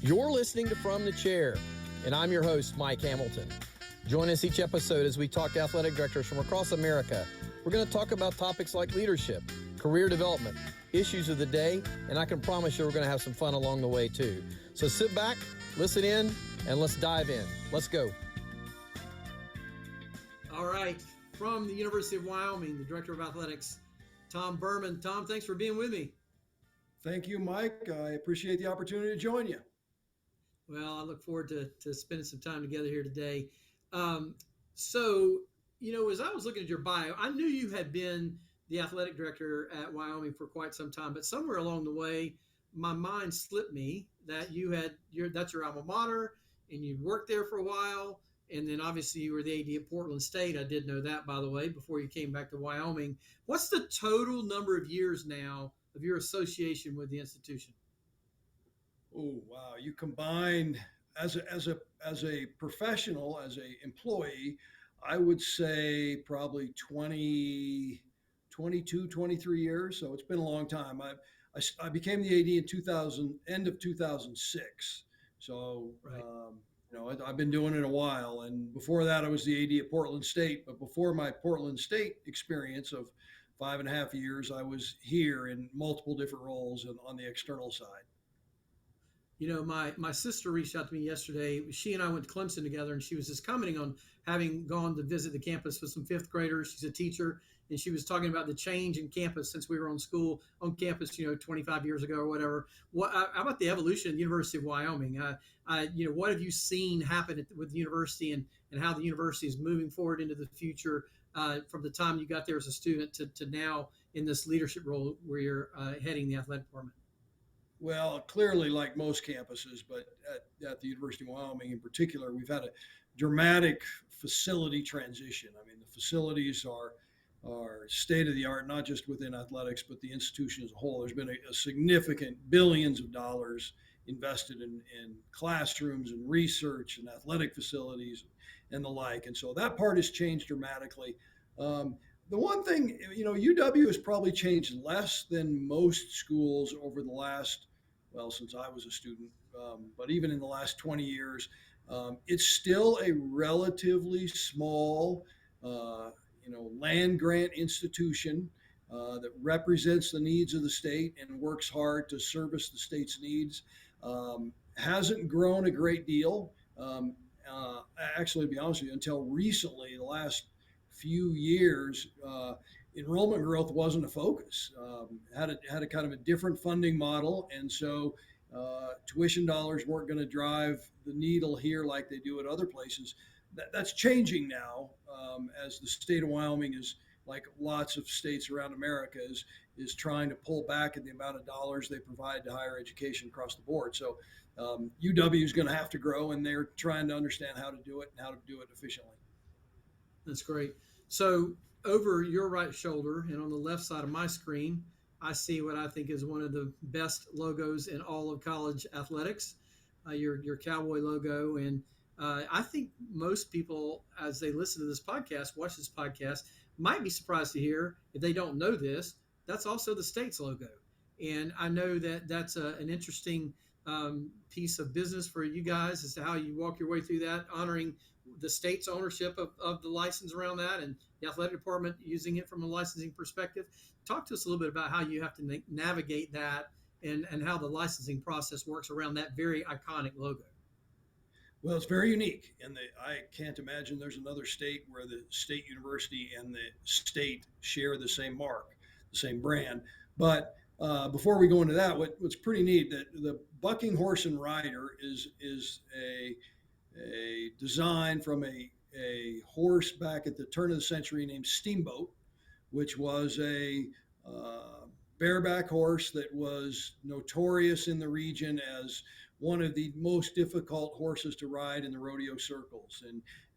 You're listening to From the Chair, and I'm your host, Mike Hamilton. Join us each episode as we talk to athletic directors from across America. We're going to talk about topics like leadership, career development, issues of the day, and I can promise you we're going to have some fun along the way too. So sit back, listen in, and let's dive in. Let's go. All right, from the University of Wyoming, the Director of Athletics, Tom Burman. Tom, thanks for being with me. Thank you, Mike. I appreciate the opportunity to join you. Well, I look forward to spending some time together here today. So, as I was looking at your bio, I knew you had been the athletic director at Wyoming for quite some time, but somewhere along the way, my mind slipped me that that's your alma mater, and you worked there for a while, and then obviously you were the AD at Portland State. I did know that, by the way, before you came back to Wyoming. What's the total number of years now of your association with the institution? Oh, wow. You combine as a professional, as a employee, I would say probably 22, 23 years. So it's been a long time. I became the AD in 2000, end of 2006. So, Right. I've been doing it a while. And before that, I was the AD at Portland State. But before my Portland State experience of 5.5 years, I was here in multiple different roles and on the external side. My sister reached out to me yesterday. She and I went to Clemson together, and she was just commenting on having gone to visit the campus with some fifth graders. She's a teacher, and she was talking about the change in campus since we were on campus, 25 years ago or whatever. How about the evolution of the University of Wyoming? What have you seen happen with the university and how the university is moving forward into the future from the time you got there as a student to now in this leadership role where you're heading the athletic department? Well, clearly, like most campuses, but at the University of Wyoming in particular, we've had a dramatic facility transition. I mean, the facilities are state of the art, not just within athletics, but the institution as a whole. There's been a significant billions of dollars invested in classrooms and research and athletic facilities and the like. And so that part has changed dramatically. The one thing, UW has probably changed less than most schools over the last, well, since I was a student, but even in the last 20 years, it's still a relatively small, land grant institution that represents the needs of the state and works hard to service the state's needs. Hasn't grown a great deal. Actually, to be honest with you, until recently, the last few years, enrollment growth wasn't a focus. Had a kind of a different funding model, and so tuition dollars weren't going to drive the needle here like they do at other places. That's changing now, as the state of Wyoming is, like lots of states around America, is trying to pull back in the amount of dollars they provide to higher education across the board. So UW is going to have to grow, and they're trying to understand how to do it and how to do it efficiently. That's great. So over your right shoulder and on the left side of my screen, I see what I think is one of the best logos in all of college athletics, your Cowboy logo. And I think most people, as they listen to this podcast, watch this podcast, might be surprised to hear, if they don't know this, that's also the state's logo. And I know that that's an interesting piece of business for you guys as to how you walk your way through that, honoring the state's ownership of the license around that and the athletic department using it from a licensing perspective. Talk to us a little bit about how you have to navigate that and how the licensing process works around that very iconic logo. Well, it's very unique, and I can't imagine there's another state where the state university and the state share the same mark, the same brand. But before we go into that, what's pretty neat, that the bucking horse and rider is a design from a horse back at the turn of the century named Steamboat, which was a bareback horse that was notorious in the region as one of the most difficult horses to ride in the rodeo circles.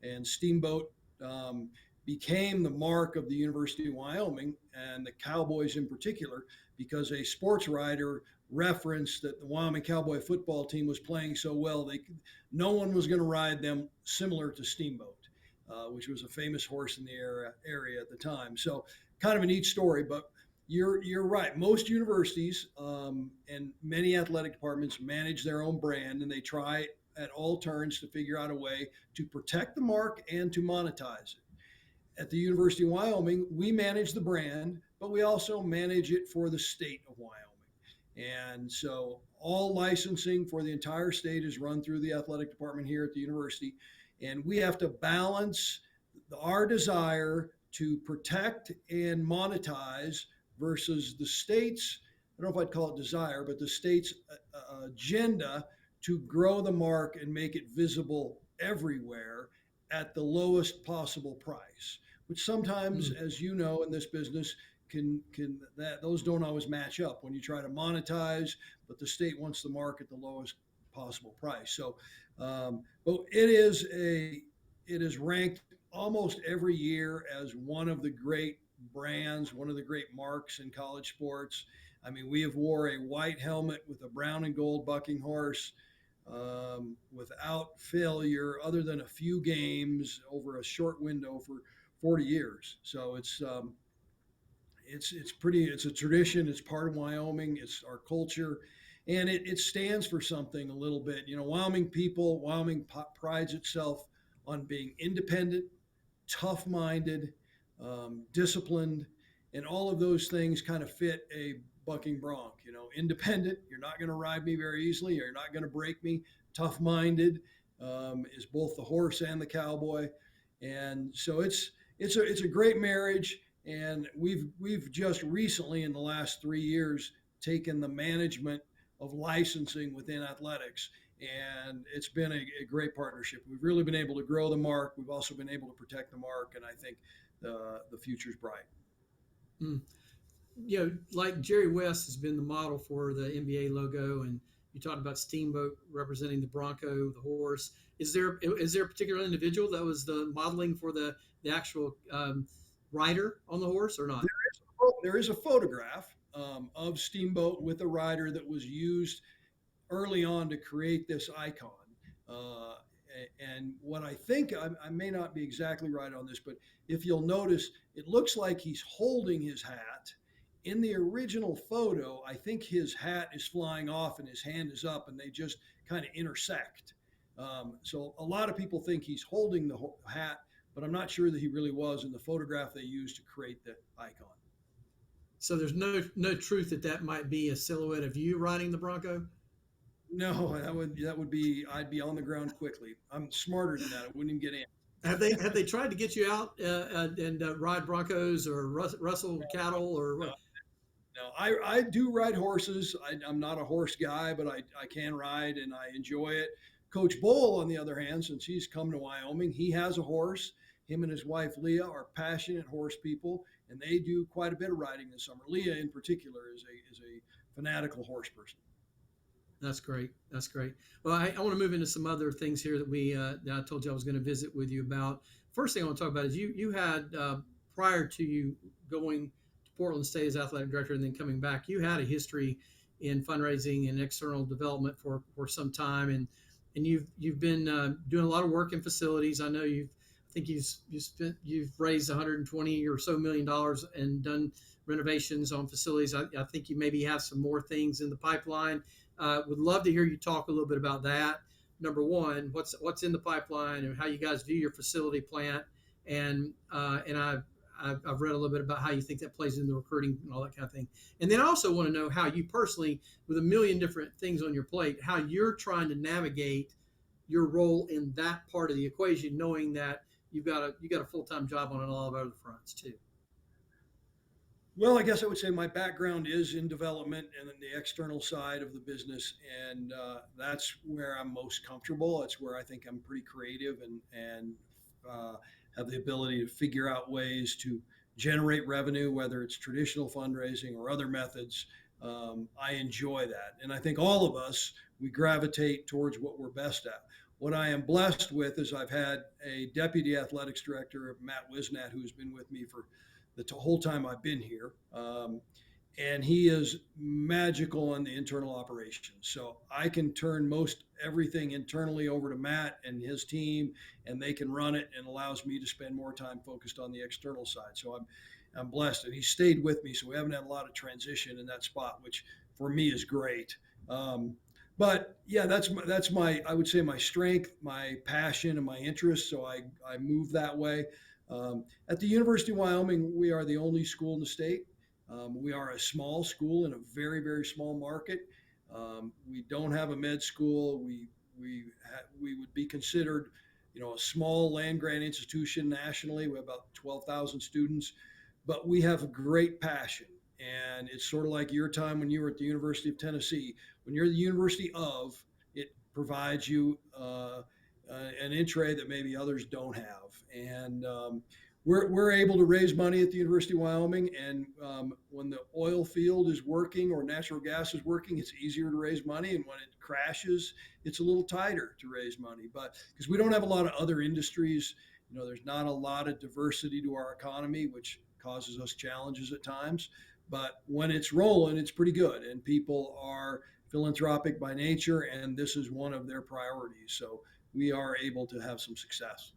And Steamboat became the mark of the University of Wyoming and the Cowboys in particular, because a sports writer referenced that the Wyoming Cowboy football team was playing so well, no one was going to ride them similar to Steamboat, which was a famous horse in the area at the time. So kind of a neat story. But You're right. Most universities and many athletic departments manage their own brand, and they try at all turns to figure out a way to protect the mark and to monetize it. At the University of Wyoming, we manage the brand, but we also manage it for the state of Wyoming. And so all licensing for the entire state is run through the athletic department here at the university. And we have to balance our desire to protect and monetize versus the state's, I don't know if I'd call it desire, but the state's agenda to grow the mark and make it visible everywhere at the lowest possible price, which sometimes, Mm, as you know, in this business, can that those don't always match up when you try to monetize, but the state wants the mark at the lowest possible price. So, but it is ranked almost every year as one of the great brands, one of the great marks in college sports. I mean, we have wore a white helmet with a brown and gold bucking horse without failure, other than a few games over a short window for 40 years. So it's pretty. It's a tradition. It's part of Wyoming. It's our culture, and it stands for something a little bit. You know, Wyoming prides itself on being independent, tough-minded, disciplined, and all of those things kind of fit a bucking bronc. You know, independent. You're not going to ride me very easily. You're not going to break me. Tough-minded is both the horse and the cowboy, and so it's a great marriage. And we've just recently, in the last 3 years, taken the management of licensing within athletics, and it's been a great partnership. We've really been able to grow the mark. We've also been able to protect the mark, and I think the future's bright. mm. You know, like Jerry West has been the model for the NBA logo, and you talked about Steamboat representing the Bronco, the horse. Is there a particular individual that was the modeling for the actual rider on the horse or not? There is a photograph of Steamboat with a rider that was used early on to create this icon. Uh, and what I think, I may not be exactly right on this, but if you'll notice, it looks like he's holding his hat. In the original photo, I think his hat is flying off and his hand is up, and they just kind of intersect. So a lot of people think he's holding the hat, but I'm not sure that he really was in the photograph they used to create the icon. So there's no truth that that might be a silhouette of you riding the Bronco. No, that would be I'd be on the ground quickly. I'm smarter than that. I wouldn't even get in. Have they tried to get you out and ride Broncos or rustle cattle or No, what? no. I do ride horses. I'm not a horse guy, but I can ride and I enjoy it. Coach Bull, on the other hand, since he's come to Wyoming, he has a horse. Him and his wife Leah are passionate horse people, and they do quite a bit of riding this summer. Leah, in particular, is a fanatical horse person. That's great. That's great. Well, I want to move into some other things here that I told you I was going to visit with you about. First thing I want to talk about is you had prior to you going to Portland State as athletic director and then coming back, you had a history in fundraising and external development for some time, and you've been doing a lot of work in facilities. I know I think you've raised 120 or so $1 million and done renovations on facilities. I think you maybe have some more things in the pipeline. Would love to hear you talk a little bit about that. Number one, what's in the pipeline and how you guys view your facility plant, and I've read a little bit about how you think that plays into recruiting and all that kind of thing. And then I also want to know how you personally, with a million different things on your plate, how you're trying to navigate your role in that part of the equation, knowing that you got a full time job on a lot of other fronts too. Well, I guess I would say my background is in development and in the external side of the business, and that's where I'm most comfortable. That's where I think I'm pretty creative and uh, have the ability to figure out ways to generate revenue, whether it's traditional fundraising or other methods. I enjoy that, and I think all of us we gravitate towards what we're best at. What I am blessed with is I've had a deputy athletics director, Matt Wisnat, who's been with me for the whole time I've been here. And he is magical on the internal operations. So I can turn most everything internally over to Matt and his team, and they can run it, and allows me to spend more time focused on the external side. So I'm blessed, and he stayed with me, so we haven't had a lot of transition in that spot, which for me is great. Um, but yeah, that's my I would say my strength, my passion, and my interest. So I move that way. At the University of Wyoming, we are the only school in the state. We are a small school in a very small market. We don't have a med school. We would be considered, a small land grant institution nationally. We have about 12,000 students, but we have a great passion. And it's sort of like your time when you were at the University of Tennessee. When you're the University of, it provides you an entree that maybe others don't have. And we're able to raise money at the University of Wyoming. And when the oil field is working or natural gas is working, it's easier to raise money. And when it crashes, it's a little tighter to raise money. But because we don't have a lot of other industries, there's not a lot of diversity to our economy, which causes us challenges at times. But when it's rolling, it's pretty good. And people are philanthropic by nature, and this is one of their priorities. So we are able to have some success.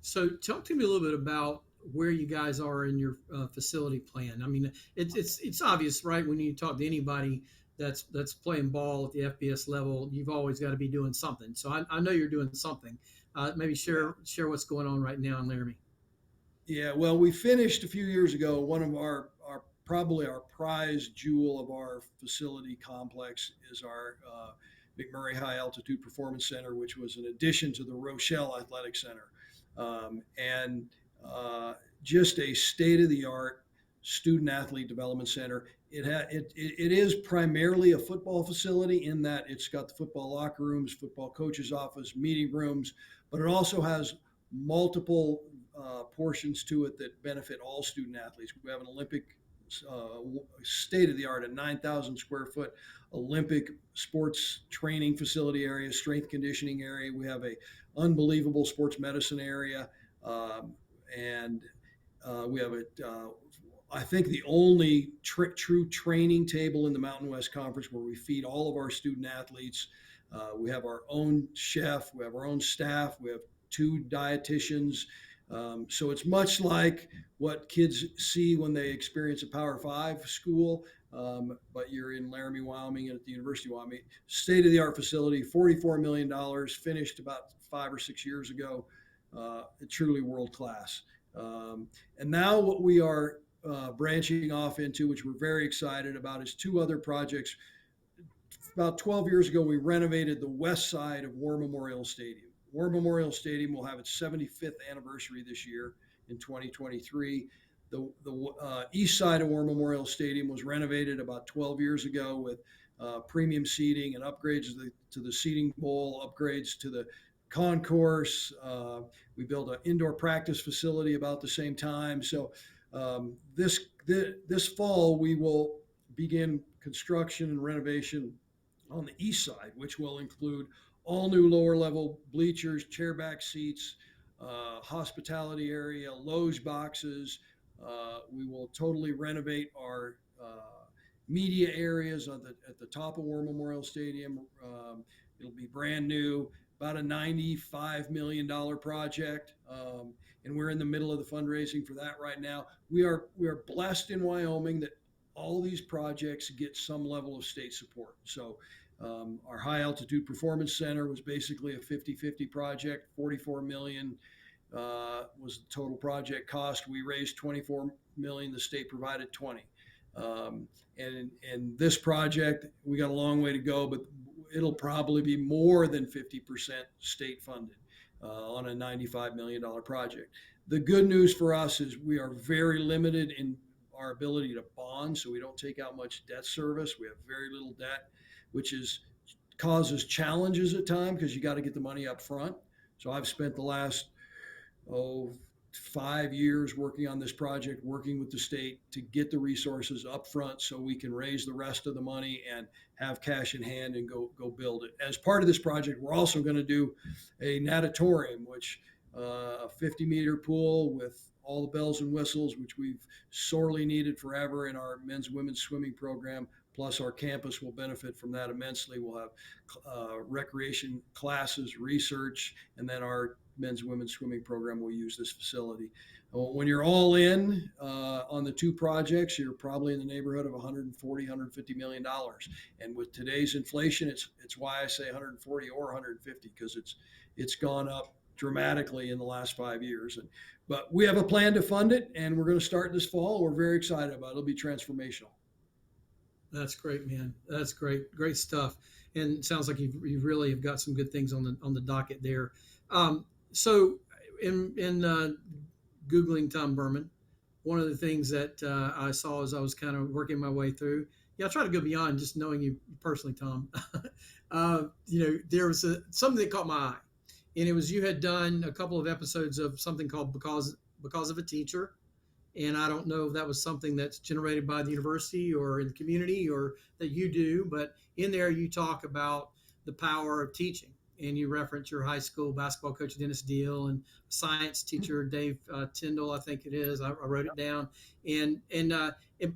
So talk to me a little bit about where you guys are in your facility plan. I mean, it's obvious, right? When you talk to anybody that's playing ball at the FBS level, you've always got to be doing something. So I know you're doing something. Maybe Yeah. share what's going on right now in Laramie. Yeah, well, we finished a few years ago. One of our probably our prize jewel of our facility complex is our McMurray High Altitude Performance Center, which was an addition to the Rochelle Athletic Center, and just a state of the art student athlete development center. It is primarily a football facility in that it's got the football locker rooms, football coaches office, meeting rooms, but it also has multiple portions to it that benefit all student athletes. We have an Olympic uh, state of the art, a 9,000 square foot Olympic sports training facility area, strength conditioning area. We have a unbelievable sports medicine area, and we have I think the only true training table in the Mountain West Conference where we feed all of our student athletes. We have our own chef, we have our own staff, we have two dietitians. So it's much like what kids see when they experience a Power Five school, but you're in Laramie, Wyoming, and at the University of Wyoming. State of the art facility, $44 million, finished about 5 or 6 years ago. Truly world class. And now what we are branching off into, which we're very excited about, is two other projects. About 12 years ago, we renovated the west side of War Memorial Stadium. War Memorial Stadium will have its 75th anniversary this year in 2023. The east side of War Memorial Stadium was renovated about 12 years ago with premium seating and upgrades to the seating bowl, upgrades to the concourse. We built an indoor practice facility about the same time. So this fall we will begin construction and renovation on the east side, which will include all new lower level bleachers, chairback seats, hospitality area, loge boxes. We will totally renovate our media areas at the top of War Memorial Stadium. It'll be brand new, about a $95 million project, and we're in the middle of the fundraising for that right now. We are blessed in Wyoming that all these projects get some level of state support. So our high altitude performance center was basically a 50-50 project. 44 million was the total project cost. We raised 24 million. The state provided 20. And this project, we got a long way to go, but it'll probably be more than 50% state funded on a $95 million project. The good news for us is we are very limited in our ability to bond, so we don't take out much debt service. We have very little debt, which is causes challenges at times because you got to get the money up front. So I've spent the last 5 years working on this project, working with the state to get the resources up front so we can raise the rest of the money and have cash in hand and go build it. As part of this project, we're also going to do a natatorium, which a 50-meter pool with all the bells and whistles, which we've sorely needed forever in our men's and women's swimming program, Plus, our campus will benefit from that immensely. We'll have recreation classes, research, and then our men's and women's swimming program will use this facility. When you're all in on the two projects, you're probably in the neighborhood of 140, 150 million dollars. And with today's inflation, it's why I say 140 or 150 because it's gone up dramatically in the last 5 years. But we have a plan to fund it, and we're going to start this fall. We're very excited about it. It'll be transformational. That's great, man. That's great. Great stuff. And it sounds like you really have got some good things on the docket there. So in googling Tom Burman, one of the things that I saw as I was kind of working my way through, yeah, I try to go beyond just knowing you personally, Tom. There was something that caught my eye, and it was you had done a couple of episodes of something called because of a teacher, and I don't know if that was something that's generated by the university or in the community or that you do, but in there you talk about the power of teaching, and you reference your high school basketball coach Dennis Deal and science teacher Dave Tyndall, I think it is. I wrote it down, and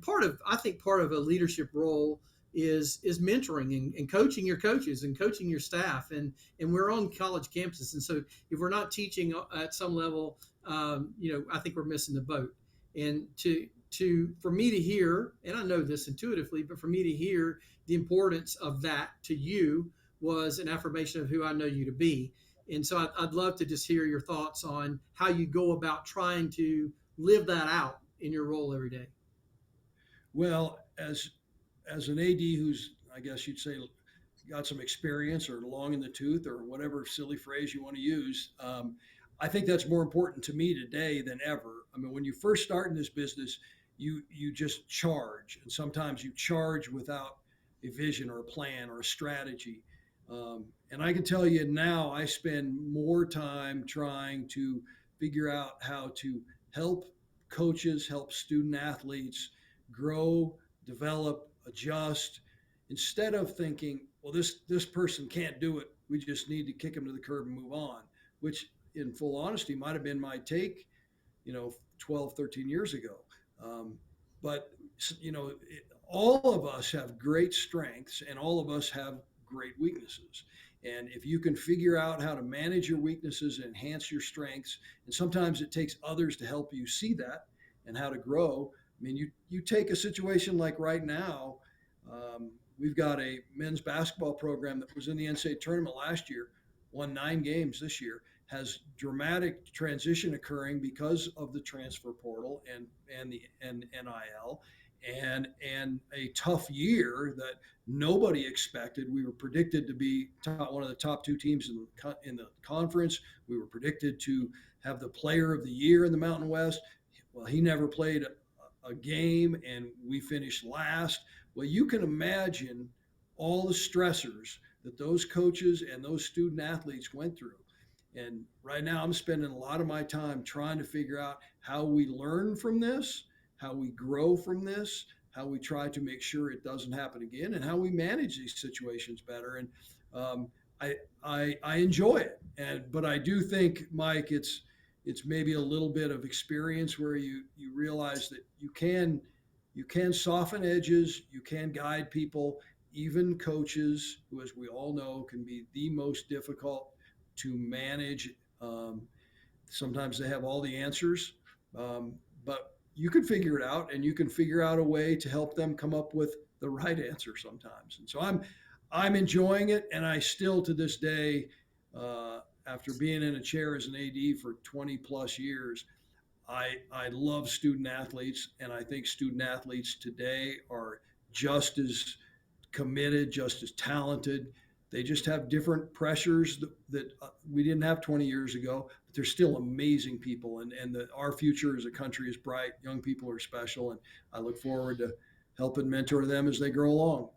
part of a leadership role is mentoring and coaching your coaches and coaching your staff, and we're on college campuses, and so if we're not teaching at some level, I think we're missing the boat. And for me to hear, and I know this intuitively, but for me to hear the importance of that to you was an affirmation of who I know you to be. And so I'd love to just hear your thoughts on how you go about trying to live that out in your role every day. Well, as an AD who's, I guess you'd say, got some experience or long in the tooth or whatever silly phrase you want to use, I think that's more important to me today than ever. I mean, when you first start in this business, you just charge, and sometimes you charge without a vision or a plan or a strategy. And I can tell you now, I spend more time trying to figure out how to help coaches, help student athletes grow, develop, adjust, instead of thinking, well, this person can't do it. We just need to kick them to the curb and move on, which in full honesty might have been my take, 12, 13 years ago. But, all of us have great strengths and all of us have great weaknesses. And if you can figure out how to manage your weaknesses and enhance your strengths, and sometimes it takes others to help you see that and how to grow. I mean, you take a situation like right now, we've got a men's basketball program that was in the NCAA tournament last year, won 9 games this year, has dramatic transition occurring because of the transfer portal and NIL, and a tough year that nobody expected. We were predicted to be one of the top 2 teams in the conference. We were predicted to have the player of the year in the Mountain West. Well, he never played a game, and we finished last. Well, you can imagine all the stressors that those coaches and those student athletes went through. And right now, I'm spending a lot of my time trying to figure out how we learn from this, how we grow from this, how we try to make sure it doesn't happen again, and how we manage these situations better. And I enjoy it, but I do think, Mike, it's maybe a little bit of experience where you realize that you can soften edges, you can guide people, even coaches who, as we all know, can be the most difficult to manage. Sometimes they have all the answers, but you can figure it out, and you can figure out a way to help them come up with the right answer sometimes. And so I'm enjoying it, and I still to this day, after being in a chair as an AD for 20 plus years, I love student athletes, and I think student athletes today are just as committed, just as talented. They just have different pressures that we didn't have 20 years ago, but they're still amazing people. And our future as a country is bright. Young people are special, and I look forward to helping mentor them as they grow along.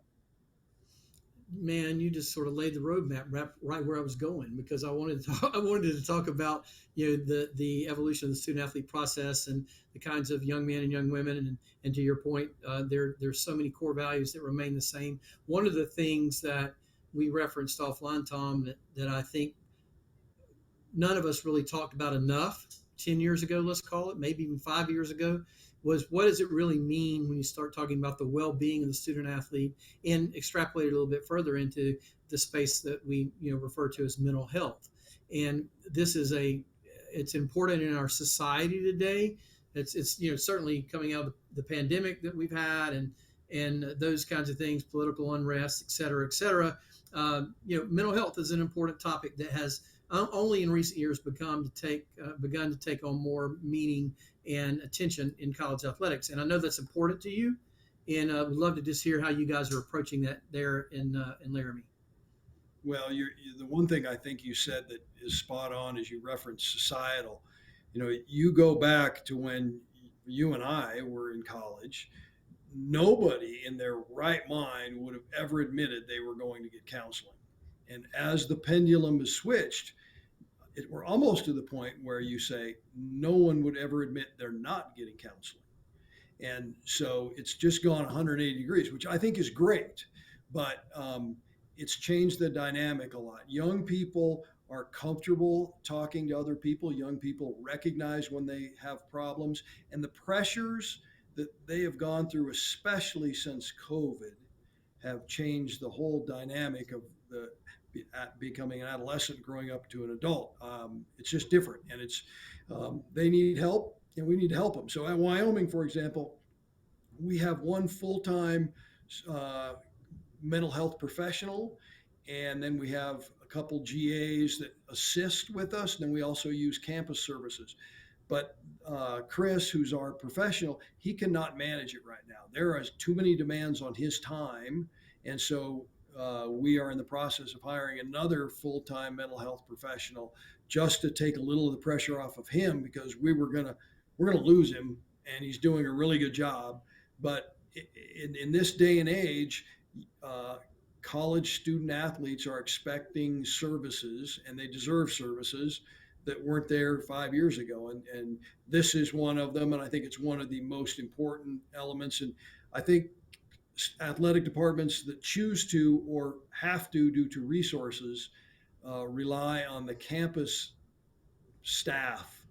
Man, you just sort of laid the roadmap right where I was going, because I wanted to talk about the evolution of the student athlete process and the kinds of young men and young women, and to your point, there's so many core values that remain the same. One of the things that we referenced offline, Tom, that I think none of us really talked about enough 10 years ago, let's call it, maybe even 5 years ago, was what does it really mean when you start talking about the well-being of the student athlete, and extrapolate it a little bit further into the space that we refer to as mental health. And this is it's important in our society today. It's certainly coming out of the pandemic that we've had, and those kinds of things, political unrest, et cetera, et cetera. Mental health is an important topic that has only in recent years begun to take on more meaning and attention in college athletics. And I know that's important to you, and would love to just hear how you guys are approaching that there in Laramie. Well, the one thing I think you said that is spot on is you referenced societal. You go back to when you and I were in college. Nobody in their right mind would have ever admitted they were going to get counseling. And as the pendulum has switched, we're almost to the point where you say no one would ever admit they're not getting counseling. And so it's just gone 180 degrees, which I think is great. But it's changed the dynamic a lot. Young people are comfortable talking to other people. Young people recognize when they have problems, and the pressures that they have gone through, especially since COVID, have changed the whole dynamic of the becoming an adolescent, growing up to an adult. It's just different, and they need help, and we need to help them. So at Wyoming, for example, we have one full-time uh, mental health professional, and then we have a couple GAs that assist with us. And then we also use campus services. But Chris, who's our professional, he cannot manage it right now. There are too many demands on his time, and so we are in the process of hiring another full-time mental health professional just to take a little of the pressure off of him, because we're gonna lose him, and he's doing a really good job. But in this day and age, uh, college student athletes are expecting services, and they deserve services that weren't there 5 years ago. And this is one of them. And I think it's one of the most important elements. And I think athletic departments that choose to or have to, due to resources, rely on the campus staff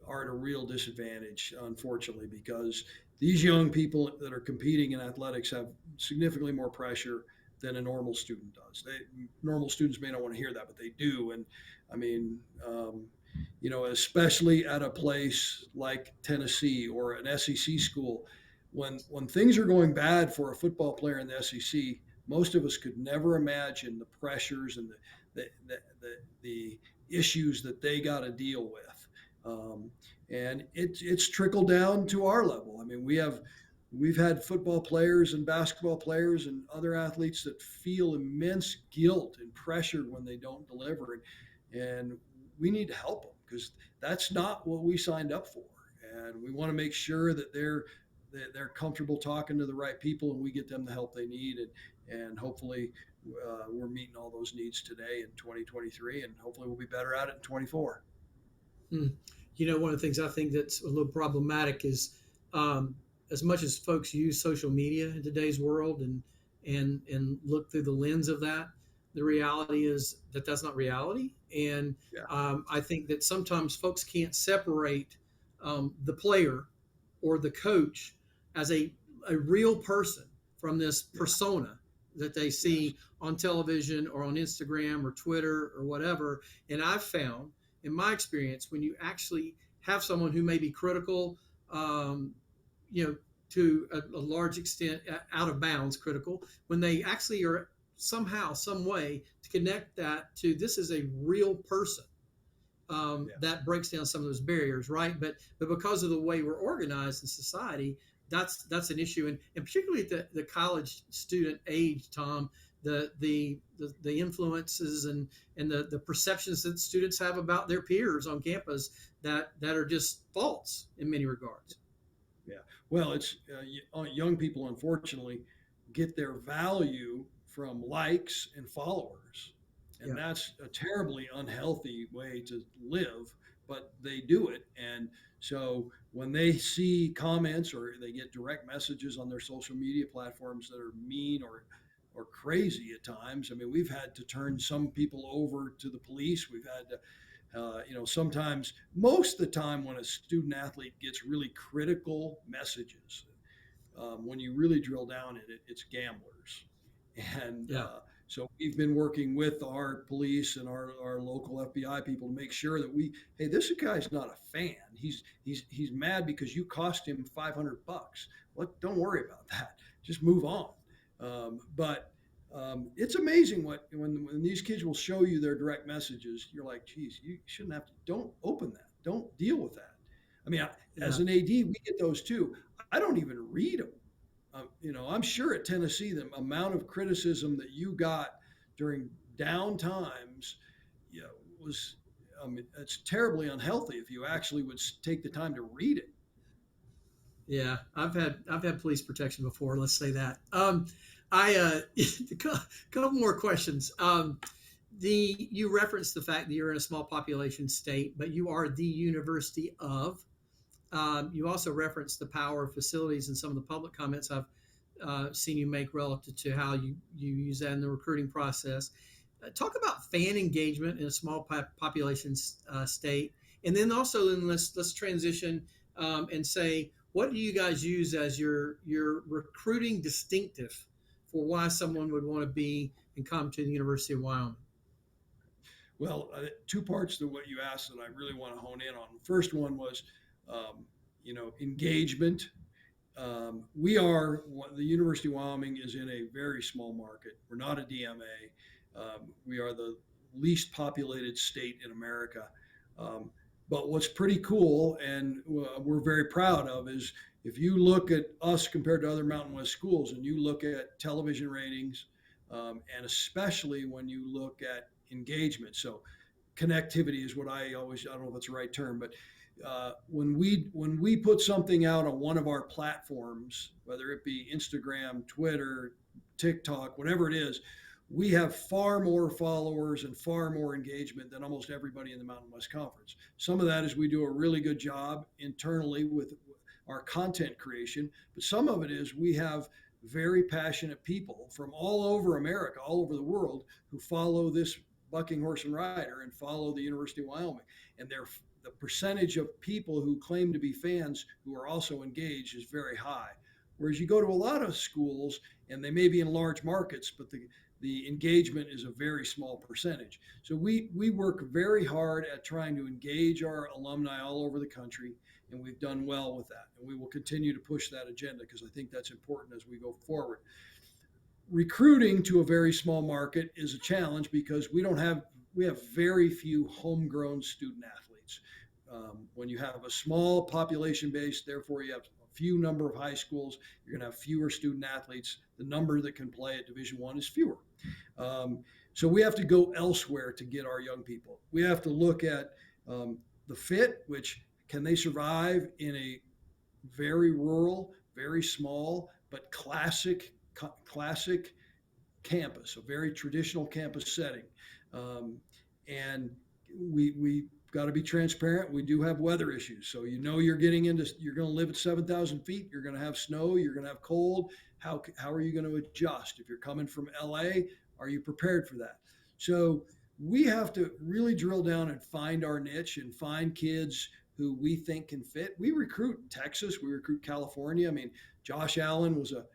are at a real disadvantage, unfortunately, because these young people that are competing in athletics have significantly more pressure than a normal student does. Normal students may not want to hear that, but they do. And I mean, especially at a place like Tennessee or an SEC school, when things are going bad for a football player in the SEC, most of us could never imagine the pressures and the issues that they got to deal with. Um, and it's trickled down to our level. I mean, we've had football players and basketball players and other athletes that feel immense guilt and pressure when they don't deliver, and we need to help them, because that's not what we signed up for. And we want to make sure that they're comfortable talking to the right people, and we get them the help they need. And hopefully we're meeting all those needs today in 2023, and hopefully we'll be better at it in 24. Hmm. One of the things I think that's a little problematic is, um, as much as folks use social media in today's world and look through the lens of that, the reality is that that's not reality. And Yeah. I think that sometimes folks can't separate the player or the coach as a real person from this Yeah. persona that they Yes. see on television or on Instagram or Twitter or whatever. And I've found in my experience, when you actually have someone who may be critical, um, you know, to a large extent out of bounds critical, when they actually are somehow, some way to connect that to this is a real person, Yeah. that breaks down some of those barriers, right? But because of the way we're organized in society, that's an issue, and particularly at the college student age, Tom, the influences and the perceptions that students have about their peers on campus that are just false in many regards. Yeah. Well, it's young people, unfortunately, get their value from likes and followers. And Yeah. that's a terribly unhealthy way to live, but they do it. And so when they see comments or they get direct messages on their social media platforms that are mean or crazy at times, I mean, we've had to turn some people over to the police. We've had to Sometimes, most of the time, when a student athlete gets really critical messages, when you really drill down in it, it's gamblers. And Yeah. so we've been working with our police and our local FBI people to make sure that hey, this guy's not a fan. He's mad because you cost him $500. What? Don't worry about that. Just move on. But it's amazing when these kids will show you their direct messages. You're like, geez, you shouldn't have to. Don't open that. Don't deal with that. I mean, as Yeah. an AD, we get those too. I don't even read them. I'm sure at Tennessee, the amount of criticism that you got during down times, you know, was, it's terribly unhealthy if you actually would take the time to read it. Yeah, I've had police protection before. Let's say that. I a couple more questions. The you referenced the fact that you're in a small population state, but you are the University of. You also referenced the power of facilities and some of the public comments I've seen you make relative to how you use that in the recruiting process. Talk about fan engagement in a small population state, and then also then let's transition and say what do you guys use as your recruiting distinctive for why someone would want to be and come to the University of Wyoming? Well, two parts to what you asked that I really want to hone in on. The first one was, um, engagement. The University of Wyoming is in a very small market. We're not a DMA. We are the least populated state in America. Um, but what's pretty cool and we're very proud of is if you look at us compared to other Mountain West schools and you look at television ratings, and especially when you look at engagement. So connectivity is what I don't know if that's the right term, but when we put something out on one of our platforms, whether it be Instagram, Twitter, TikTok, whatever it is, we have far more followers and far more engagement than almost everybody in the Mountain West Conference. Some of that is we do a really good job internally with our content creation, but some of it is we have very passionate people from all over America, all over the world, who follow this bucking horse and rider and follow the University of Wyoming. And the percentage of people who claim to be fans who are also engaged is very high. Whereas you go to a lot of schools and they may be in large markets, but the engagement is a very small percentage. So we work very hard at trying to engage our alumni all over the country, and we've done well with that. And we will continue to push that agenda because I think that's important as we go forward. Recruiting to a very small market is a challenge because we have very few homegrown student athletes. When you have a small population base, therefore you have a few number of high schools, you're going to have fewer student athletes. The number that can play at Division One is fewer. So we have to go elsewhere to get our young people. We have to look at the fit, which can they survive in a very rural, very small, but classic campus, a very traditional campus setting. Um, and we got to be transparent. We do have weather issues. So you're you're going to live at 7,000 feet. You're going to have snow. You're going to have cold. How are you going to adjust? If you're coming from LA, are you prepared for that? So we have to really drill down and find our niche and find kids who we think can fit. We recruit Texas. We recruit California. I mean, Josh Allen was a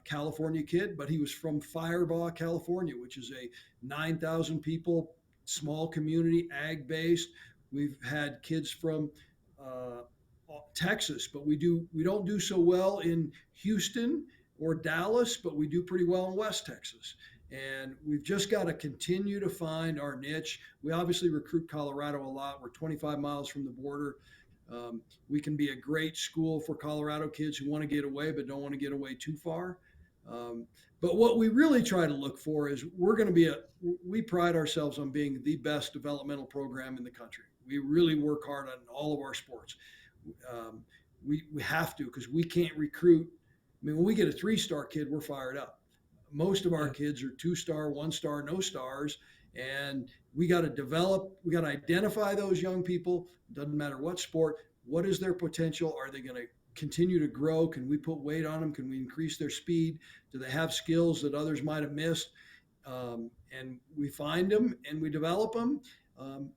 California kid, but he was from Firebaugh, California, which is a 9,000 people small community, ag based. We've had kids from uh, Texas, but we don't do so well in Houston or Dallas, but we do pretty well in West Texas. And we've just got to continue to find our niche. We obviously recruit Colorado a lot. We're 25 miles from the border. We can be a great school for Colorado kids who want to get away but don't want to get away too far. Um, but what we really try to look for is we pride ourselves on being the best developmental program in the country. We really work hard on all of our sports. Um, we have to because we can't recruit. I mean, when we get a 3-star kid, we're fired up. Most of our Yeah. kids are 2-star, 1-star, no stars, and we got to identify those young people. Doesn't matter what sport. What is their potential? Are they going to continue to grow? Can we put weight on them? Can we increase their speed? Do they have skills that others might have missed? And we find them and we develop them. Um,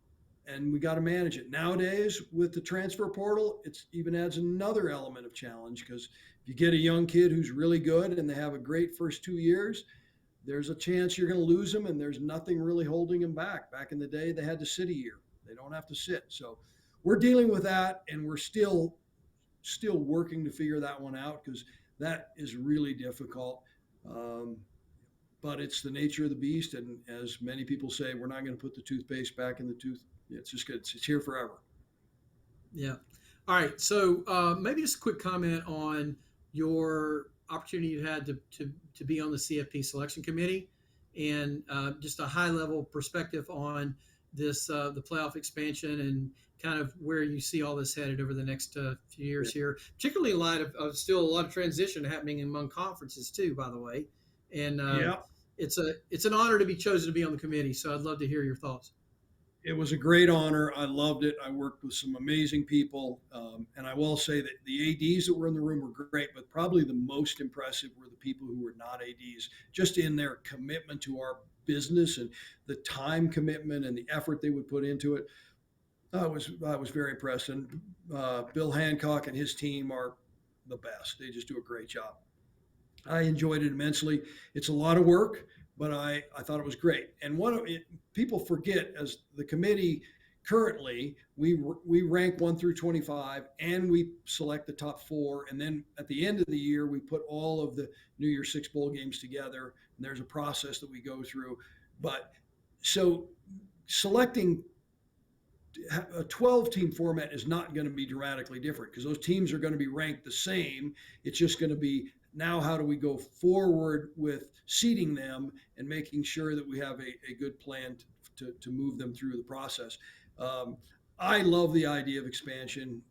and we got to manage it. Nowadays, with the transfer portal, it even adds another element of challenge because if you get a young kid who's really good and they have a great first 2 years, there's a chance you're going to lose them, and there's nothing really holding them back. Back in the day, they had to sit a year. They don't have to sit. So we're dealing with that, and we're still working to figure that one out because that is really difficult. Um, but it's the nature of the beast, and as many people say, we're not going to put the toothpaste back in the tooth. It's just good. It's here forever. Yeah. All right. So maybe just a quick comment on your opportunity you had to be on the CFP selection committee, and just a high level perspective on this the playoff expansion and kind of where you see all this headed over the next few Yeah. years here, particularly in light of still a lot of transition happening among conferences too, by the way. And Yeah. it's an honor to be chosen to be on the committee. So I'd love to hear your thoughts. It was a great honor. I loved it. I worked with some amazing people. And I will say that the ADs that were in the room were great, but probably the most impressive were the people who were not ADs, just in their commitment to our business and the time commitment and the effort they would put into it. I was very impressed. And Bill Hancock and his team are the best. They just do a great job. I enjoyed it immensely. It's a lot of work, but I thought it was great. And people forget, as the committee currently, we rank 1 through 25, and we select the top four. And then at the end of the year, we put all of the New Year's Six bowl games together. And there's a process that we go through. But so selecting a 12 team format is not going to be dramatically different because those teams are going to be ranked the same. It's just going to be, now how do we go forward with seeding them and making sure that we have a good plan to move them through the process. Um, I love the idea of expansion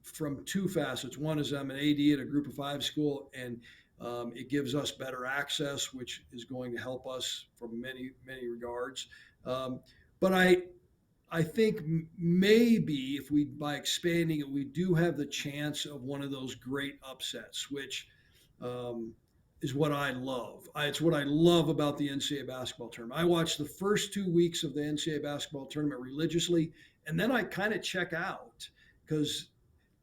from two facets. One is I'm an AD at a group of five school, and it gives us better access, which is going to help us from many, many regards. But I think maybe if we, by expanding it, we do have the chance of one of those great upsets, which um, is what I love. It's what I love about the NCAA basketball tournament. I watch the first 2 weeks of the NCAA basketball tournament religiously, and then I kind of check out because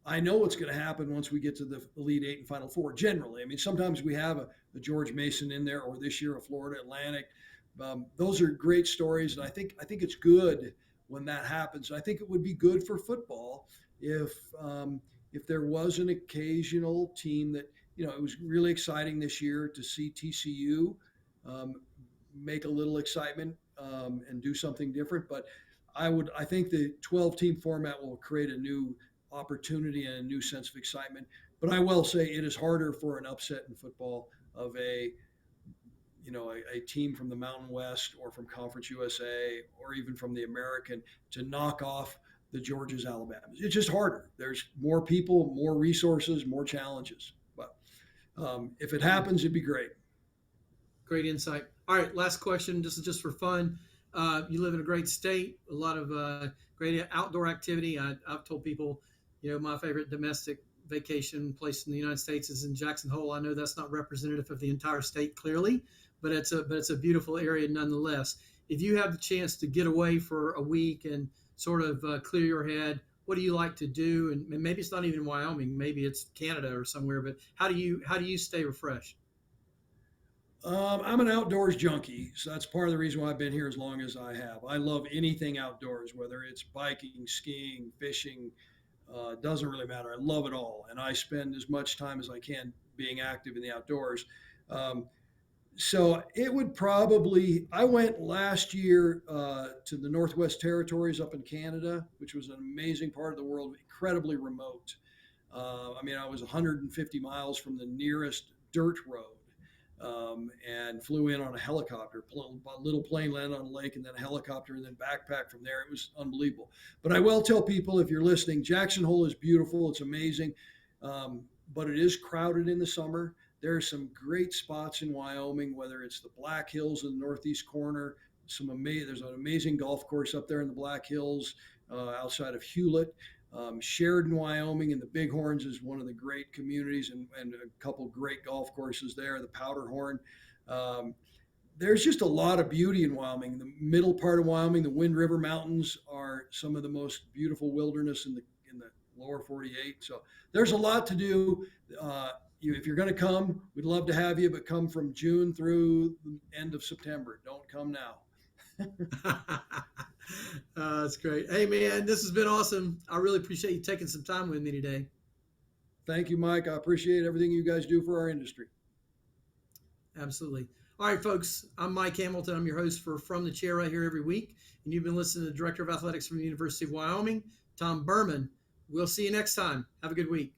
I know what's going to happen once we get to the Elite Eight and Final Four. Generally, I mean, sometimes we have a George Mason in there, or this year a Florida Atlantic. Those are great stories, and I think it's good when that happens. I think it would be good for football if if there was an occasional team that, it was really exciting this year to see TCU um, make a little excitement and do something different. But I think the 12 team format will create a new opportunity and a new sense of excitement. But I will say it is harder for an upset in football of a team from the Mountain West or from Conference USA or even from the American to knock off the Georgias, Alabamas. It's just harder. There's more people, more resources, more challenges. But if it happens, it'd be great. Great insight. All right, last question. This is just for fun. You live in a great state, a lot of great outdoor activity. I've told people, my favorite domestic vacation place in the United States is in Jackson Hole. I know that's not representative of the entire state, clearly, but it's a beautiful area nonetheless. If you have the chance to get away for a week and sort of clear your head, what do you like to do? And maybe it's not even Wyoming, maybe it's Canada or somewhere. But how do you stay refreshed? I'm an outdoors junkie, so that's part of the reason why I've been here as long as I have. I love anything outdoors, whether it's biking, skiing, fishing. Doesn't really matter. I love it all, and I spend as much time as I can being active in the outdoors. Um, so it would probably. I went last year to the Northwest Territories up in Canada, which was an amazing part of the world, incredibly remote. I mean, I was 150 miles from the nearest dirt road, and flew in on a helicopter. A little plane landed on a lake, and then a helicopter, and then backpack from there. It was unbelievable. But I will tell people, if you're listening, Jackson Hole is beautiful. It's amazing, um, but it is crowded in the summer. There are some great spots in Wyoming, whether it's the Black Hills in the northeast corner. There's an amazing golf course up there in the Black Hills outside of Hewlett. Sheridan, Wyoming, and the Bighorns is one of the great communities, and a couple great golf courses there. The Powderhorn, um, there's just a lot of beauty in Wyoming. The middle part of Wyoming, the Wind River Mountains, are some of the most beautiful wilderness in the lower 48. So there's a lot to do. If you're going to come, we'd love to have you, but come from June through the end of September. Don't come now. That's great. Hey, man, this has been awesome. I really appreciate you taking some time with me today. Thank you, Mike. I appreciate everything you guys do for our industry. Absolutely. All right, folks. I'm Mike Hamilton. I'm your host for From the Chair right here every week. And you've been listening to the Director of Athletics from the University of Wyoming, Tom Burman. We'll see you next time. Have a good week.